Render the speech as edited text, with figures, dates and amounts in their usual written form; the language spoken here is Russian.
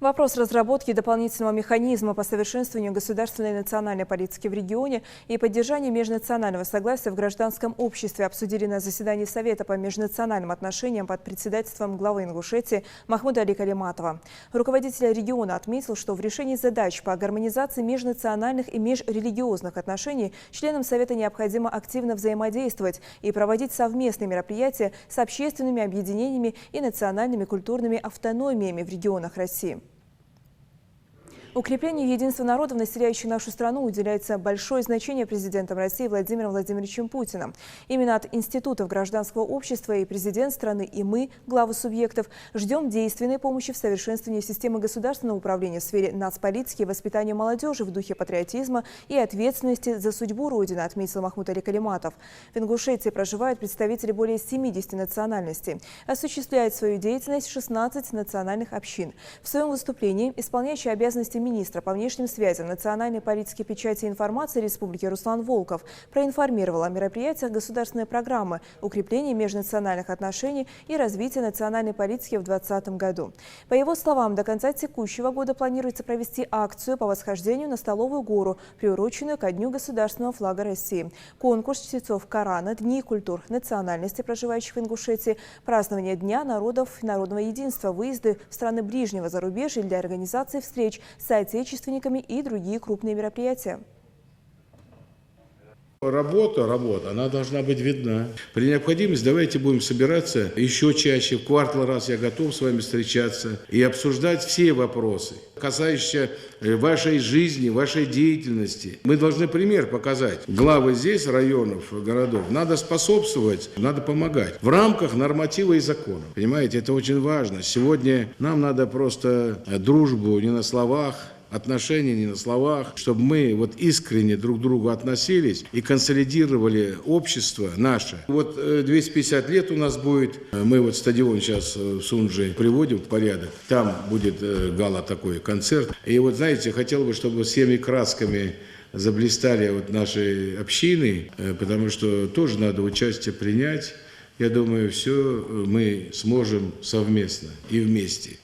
Вопрос разработки дополнительного механизма по совершенствованию государственной и национальной политики в регионе и поддержанию межнационального согласия в гражданском обществе обсудили на заседании Совета по межнациональным отношениям под председательством главы Ингушетии Махмуда Али Калиматова. Руководитель региона отметил, что в решении задач по гармонизации межнациональных и межрелигиозных отношений членам Совета необходимо активно взаимодействовать и проводить совместные мероприятия с общественными объединениями и национальными культурными автономиями в регионах России. Укреплению единства народов, населяющих нашу страну, уделяется большое значение президентом России Владимиром Владимировичем Путиным. Именно от институтов гражданского общества и президент страны, и мы, главы субъектов, ждем действенной помощи в совершенствовании системы государственного управления в сфере нацполитики и воспитания молодежи в духе патриотизма и ответственности за судьбу Родины, отметил Махмуд Али Калиматов. В Ингушетии проживают представители более 70 национальностей. Осуществляет свою деятельность 16 национальных общин. В своем выступлении исполняющий обязанности министра по внешним связям, национальной политики, печати и информации Республики Руслан Волков проинформировал о мероприятиях государственной программы укрепления межнациональных отношений и развития национальной политики в 2020 году. По его словам, до конца текущего года планируется провести акцию по восхождению на Столовую гору, приуроченную ко Дню государственного флага России, конкурс чтецов Корана, дни культур национальности, проживающих в Ингушетии, празднование Дня народов и народного единства, выезды в страны ближнего зарубежья для организации встреч с соотечественниками и другие крупные мероприятия. Работа, она должна быть видна. При необходимости давайте будем собираться еще чаще, в квартал раз я готов с вами встречаться и обсуждать все вопросы, касающиеся вашей жизни, вашей деятельности. Мы должны пример показать. Главы здесь, районов, городов, надо способствовать, надо помогать. В рамках норматива и закона. Понимаете, это очень важно. Сегодня нам надо просто дружбу не на словах, отношения не на словах, чтобы мы вот искренне друг к другу относились и консолидировали общество наше. Вот 250 лет у нас будет, мы вот стадион сейчас в Сунжи приводим в порядок, там будет гала такой, концерт. И вот знаете, хотел бы, чтобы всеми красками заблистали вот наши общины, потому что тоже надо участие принять. Я думаю, все мы сможем совместно и вместе.